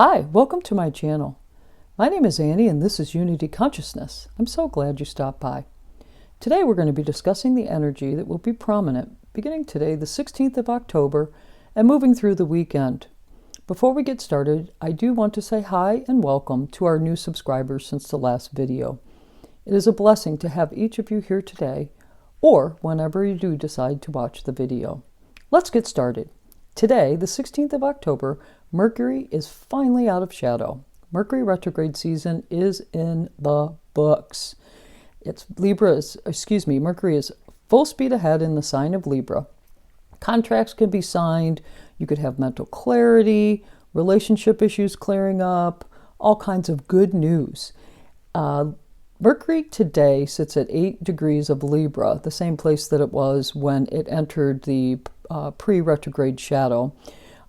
Hi, welcome to my channel. My name is Annie and this is Unity Consciousness. I'm so glad you stopped by. Today we're going to be discussing the energy that will be prominent beginning today, the 16th of October, and moving through the weekend. Before we get started, I do want to say hi and welcome to our new subscribers since the last video. It is a blessing to have each of you here today, or whenever you do decide to watch the video. Let's get started. Today, the 16th of October, Mercury is finally out of shadow. Mercury retrograde season is in the books. Mercury is full speed ahead in the sign of Libra. Contracts can be signed. You could have mental clarity, relationship issues clearing up, all kinds of good news. Mercury today sits at 8 degrees of Libra, the same place that it was when it entered the pre-retrograde shadow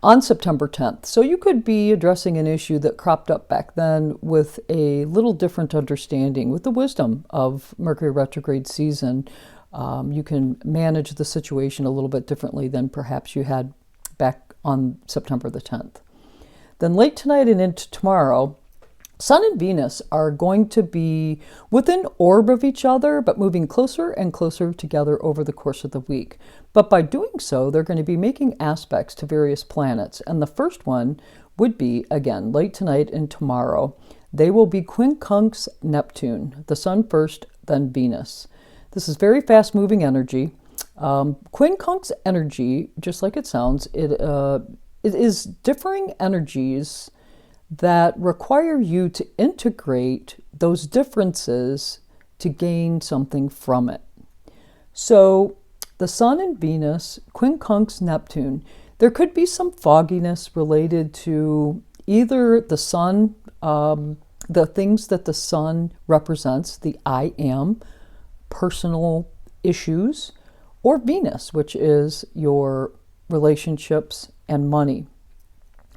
on September 10th. So you could be addressing an issue that cropped up back then with a little different understanding. With the wisdom of Mercury retrograde season, you can manage the situation a little bit differently than perhaps you had back on September the 10th. Then late tonight and into tomorrow, Sun and Venus are going to be within orb of each other, but moving closer and closer together over the course of the week. But by doing so, they're going to be making aspects to various planets. And the first one would be, again, late tonight and tomorrow. They will be quincunx Neptune, the Sun first, then Venus. This is very fast-moving energy. Quincunx energy, just like it sounds, it is differing energies that require you to integrate those differences to gain something from it. So the Sun and Venus, quincunx Neptune, there could be some fogginess related to either the Sun, the things that the Sun represents, the I am, personal issues, or Venus, which is your relationships and money.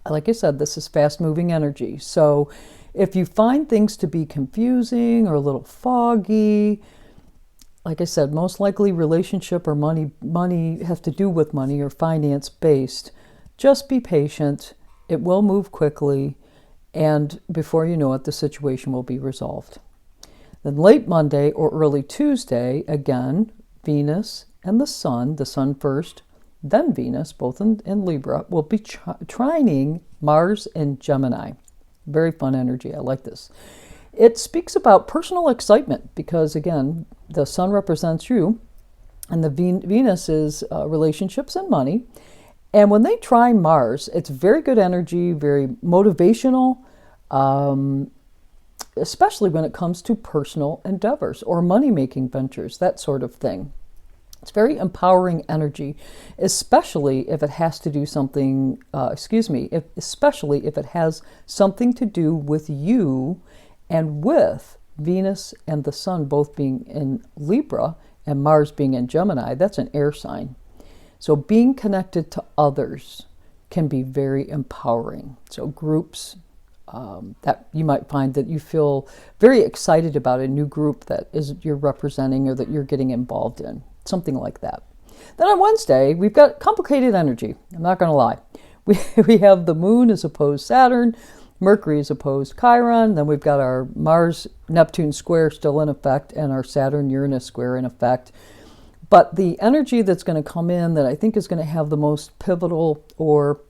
Like I said, this is fast-moving energy. So if you find things to be confusing or a little foggy, like I said, most likely relationship or money have to do with money or finance-based. Just be patient. It will move quickly. And before you know it, the situation will be resolved. Then late Monday or early Tuesday, again, Venus and the Sun first, then Venus, both in Libra, will be trining Mars and Gemini. Very fun energy. I like this. It speaks about personal excitement because, again, the Sun represents you and the Venus is relationships and money. And when they trine Mars, it's very good energy, very motivational, especially when it comes to personal endeavors or money-making ventures, that sort of thing. It's very empowering energy, especially if it has to do something, especially if it has something to do with you and with Venus and the Sun both being in Libra and Mars being in Gemini. That's an air sign. So being connected to others can be very empowering. So groups that you might find that you feel very excited about, a new group that you're representing or that you're getting involved in. Something like that. Then on Wednesday, we've got complicated energy. I'm not going to lie. We have the Moon is opposed Saturn, Mercury is opposed Chiron, then we've got our Mars-Neptune square still in effect and our Saturn-Uranus square in effect. But the energy that's going to come in that I think is going to have the most pivotal or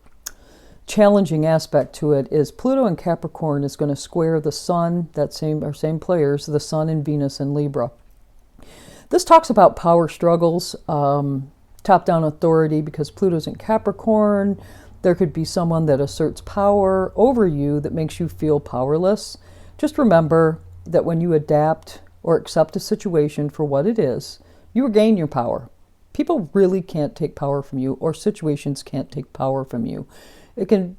challenging aspect to it is Pluto and Capricorn is going to square the Sun, our same players, the Sun and Venus in Libra. This talks about power struggles, top-down authority, because Pluto's in Capricorn. There could be someone that asserts power over you that makes you feel powerless. Just remember that when you adapt or accept a situation for what it is, you regain your power. People really can't take power from you, or situations can't take power from you. It can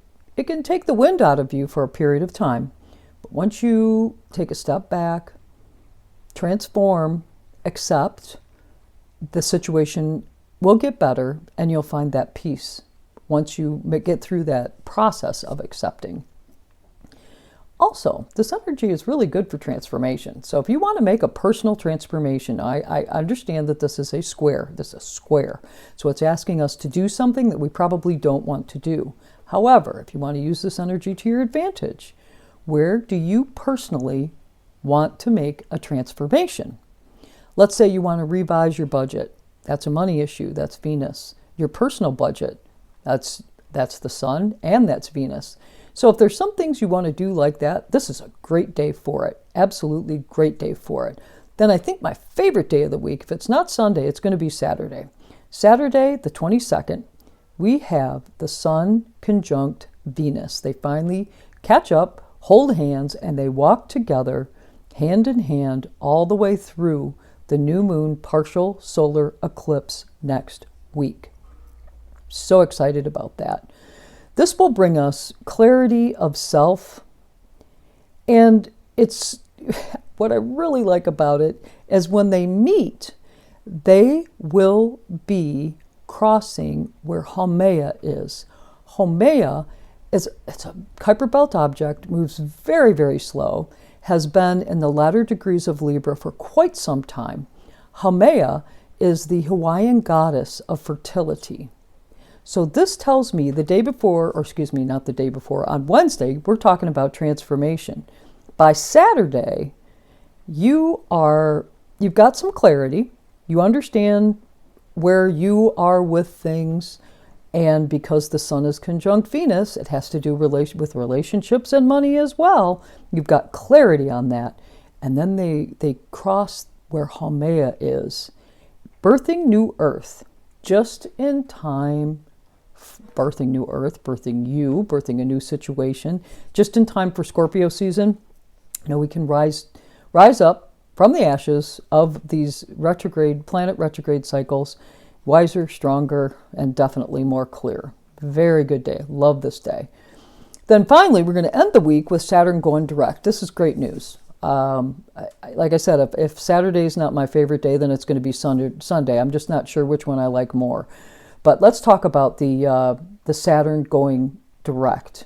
take the wind out of you for a period of time. But once you take a step back, transform, accept, the situation will get better and you'll find that peace once you get through that process of accepting. Also, this energy is really good for transformation. So if you want to make a personal transformation, I understand that this is a square. This is a square. So it's asking us to do something that we probably don't want to do. However, if you want to use this energy to your advantage, where do you personally want to make a transformation? Let's say you want to revise your budget. That's a money issue. That's Venus. Your personal budget, that's the Sun, and that's Venus. So if there's some things you want to do like that, this is a great day for it. Absolutely great day for it. Then I think my favorite day of the week, if it's not Sunday, it's going to be Saturday. Saturday, the 22nd, we have the Sun Conjunct Venus. They finally catch up, hold hands, and they walk together hand in hand all the way through the new Moon Partial Solar Eclipse next week. So excited about that. This will bring us clarity of self, and it's what I really like about it is when they meet, they will be crossing where Haumea is. Haumea it's a Kuiper belt object, moves very, very slow, has been in the latter degrees of Libra for quite some time. Haumea is the Hawaiian goddess of fertility. So this tells me the day before, or excuse me, not the day before, on Wednesday, we're talking about transformation. By Saturday, you've got some clarity. You understand where you are with things. And because the Sun is conjunct Venus, it has to do with relationships and money as well. You've got clarity on that. And then they cross where Haumea is. Birthing new Earth, just in time. Birthing new Earth, birthing you, birthing a new situation, just in time for Scorpio season. You know, we can rise up from the ashes of these planet retrograde cycles, wiser, stronger, and definitely more clear. Very good day. Love this day. Then finally, we're going to end the week with Saturn going direct. This is great news. Like I said, if Saturday is not my favorite day, then it's going to be Sunday. I'm just not sure which one I like more. But let's talk about the Saturn going direct.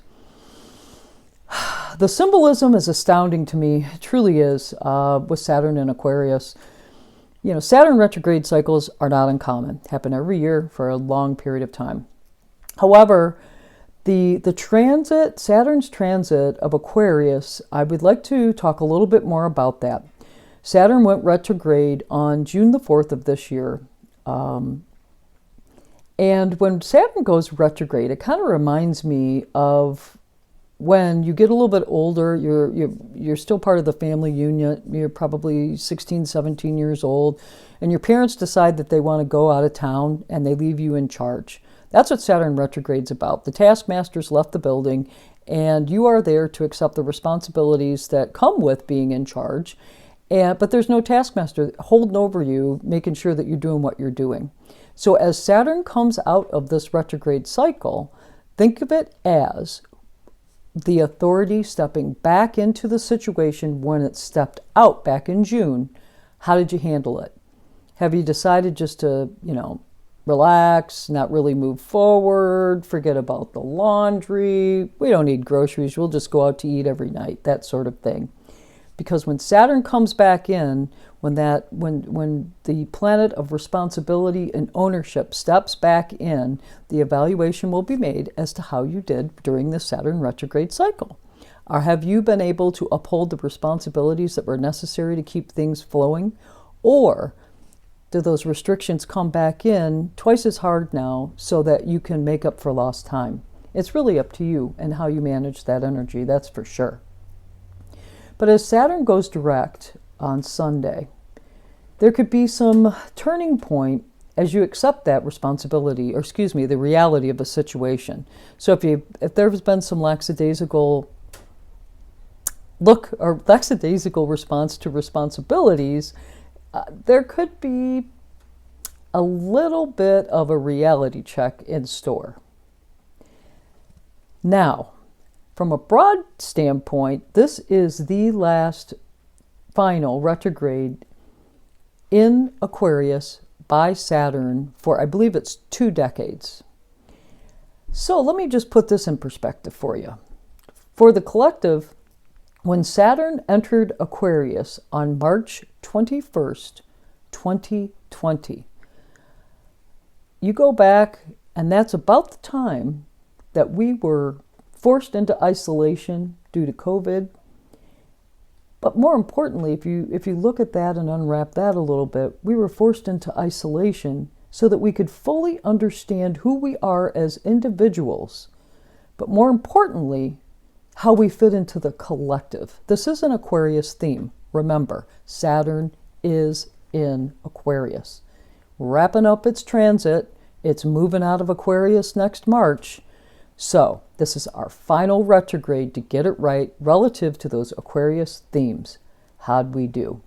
The symbolism is astounding to me. It truly is, with Saturn in Aquarius. You know, Saturn retrograde cycles are not uncommon. Happen every year for a long period of time. However, the transit, Saturn's transit of Aquarius, I would like to talk a little bit more about that. Saturn went retrograde on June the 4th of this year. And when Saturn goes retrograde, it kind of reminds me of when you get a little bit older, you're still part of the family unit, you're probably 16, 17 years old, and your parents decide that they want to go out of town and they leave you in charge. That's what Saturn retrograde's about. The taskmaster's left the building and you are there to accept the responsibilities that come with being in charge. But there's no taskmaster holding over you, making sure that you're doing what you're doing. So as Saturn comes out of this retrograde cycle, think of it as the authority stepping back into the situation when it stepped out back in June. How did you handle it? Have you decided just to, relax, not really move forward, forget about the laundry? We don't need groceries. We'll just go out to eat every night, that sort of thing. Because when Saturn comes back in, when the planet of responsibility and ownership steps back in, the evaluation will be made as to how you did during the Saturn retrograde cycle. Or have you been able to uphold the responsibilities that were necessary to keep things flowing? Or do those restrictions come back in twice as hard now so that you can make up for lost time? It's really up to you and how you manage that energy, that's for sure. But as Saturn goes direct on Sunday, there could be some turning point as you accept that responsibility, or the reality of a situation. So if there's been some lackadaisical response to responsibilities, there could be a little bit of a reality check in store. Now, from a broad standpoint, this is the last final retrograde in Aquarius by Saturn for, I believe it's 2 decades. So let me just put this in perspective for you. For the collective, when Saturn entered Aquarius on March 21st, 2020, you go back, and that's about the time that we were forced into isolation due to COVID. But more importantly, if you look at that and unwrap that a little bit, we were forced into isolation so that we could fully understand who we are as individuals, but more importantly, how we fit into the collective. This is an Aquarius theme. Remember, Saturn is in Aquarius. Wrapping up its transit, it's moving out of Aquarius next March. So this is our final retrograde to get it right relative to those Aquarius themes. How'd we do?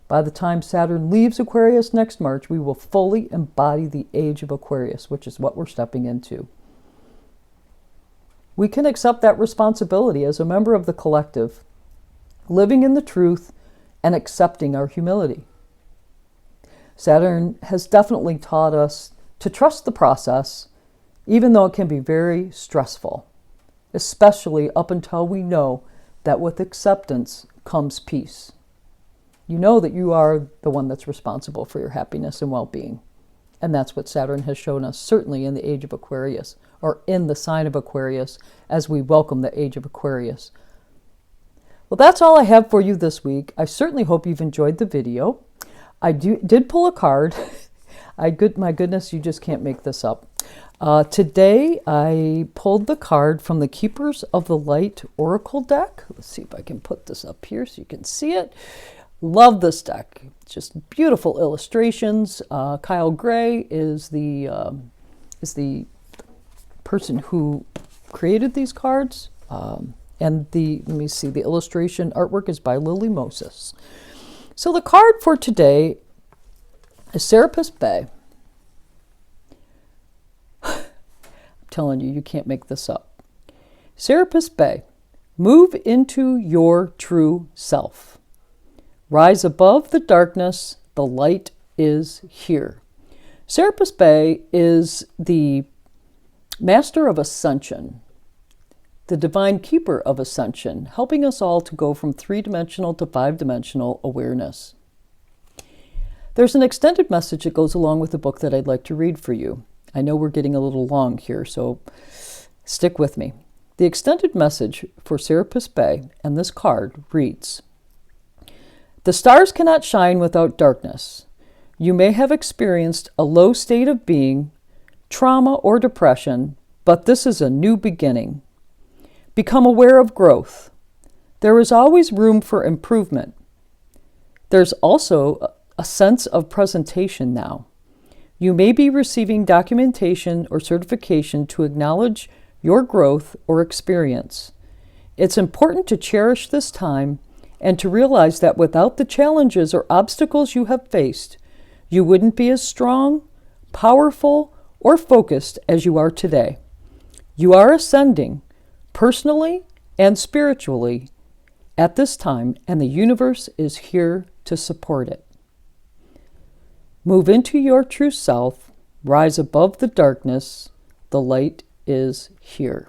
By the time Saturn leaves Aquarius next March, we will fully embody the age of Aquarius, which is what we're stepping into. We can accept that responsibility as a member of the collective, living in the truth and accepting our humility. Saturn has definitely taught us to trust the process, even though it can be very stressful, especially up until we know that with acceptance comes peace. You know that you are the one that's responsible for your happiness and well-being. And that's what Saturn has shown us, certainly in the age of Aquarius, or in the sign of Aquarius, as we welcome the age of Aquarius. Well, that's all I have for you this week. I certainly hope you've enjoyed the video. I did pull a card. My goodness, you just can't make this up. Today, I pulled the card from the Keepers of the Light Oracle deck. Let's see if I can put this up here so you can see it. Love this deck. Just beautiful illustrations. Kyle Gray is the person who created these cards. And let me see, the illustration artwork is by Lily Moses. So the card for today is Serapis Bay. Telling you, you can't make this up. Serapis Bay, move into your true self. Rise above the darkness, the light is here. Serapis Bay is the master of ascension, the divine keeper of ascension, helping us all to go from 3-dimensional to 5-dimensional awareness. There's an extended message that goes along with the book that I'd like to read for you. I know we're getting a little long here, so stick with me. The extended message for Serapis Bay and this card reads, "The stars cannot shine without darkness. You may have experienced a low state of being, trauma, or depression, but this is a new beginning. Become aware of growth. There is always room for improvement. There's also a sense of presentation now. You may be receiving documentation or certification to acknowledge your growth or experience. It's important to cherish this time and to realize that without the challenges or obstacles you have faced, you wouldn't be as strong, powerful, or focused as you are today. You are ascending, personally and spiritually, at this time, and the universe is here to support it. Move into your true self, rise above the darkness, the light is here."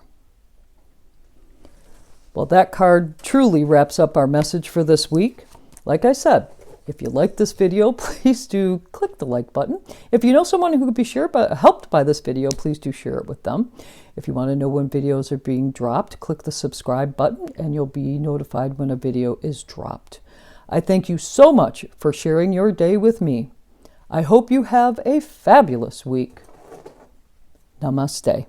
Well, that card truly wraps up our message for this week. Like I said, if you like this video, please do click the like button. If you know someone who could be helped by this video, please do share it with them. If you want to know when videos are being dropped, click the subscribe button and you'll be notified when a video is dropped. I thank you so much for sharing your day with me. I hope you have a fabulous week. Namaste.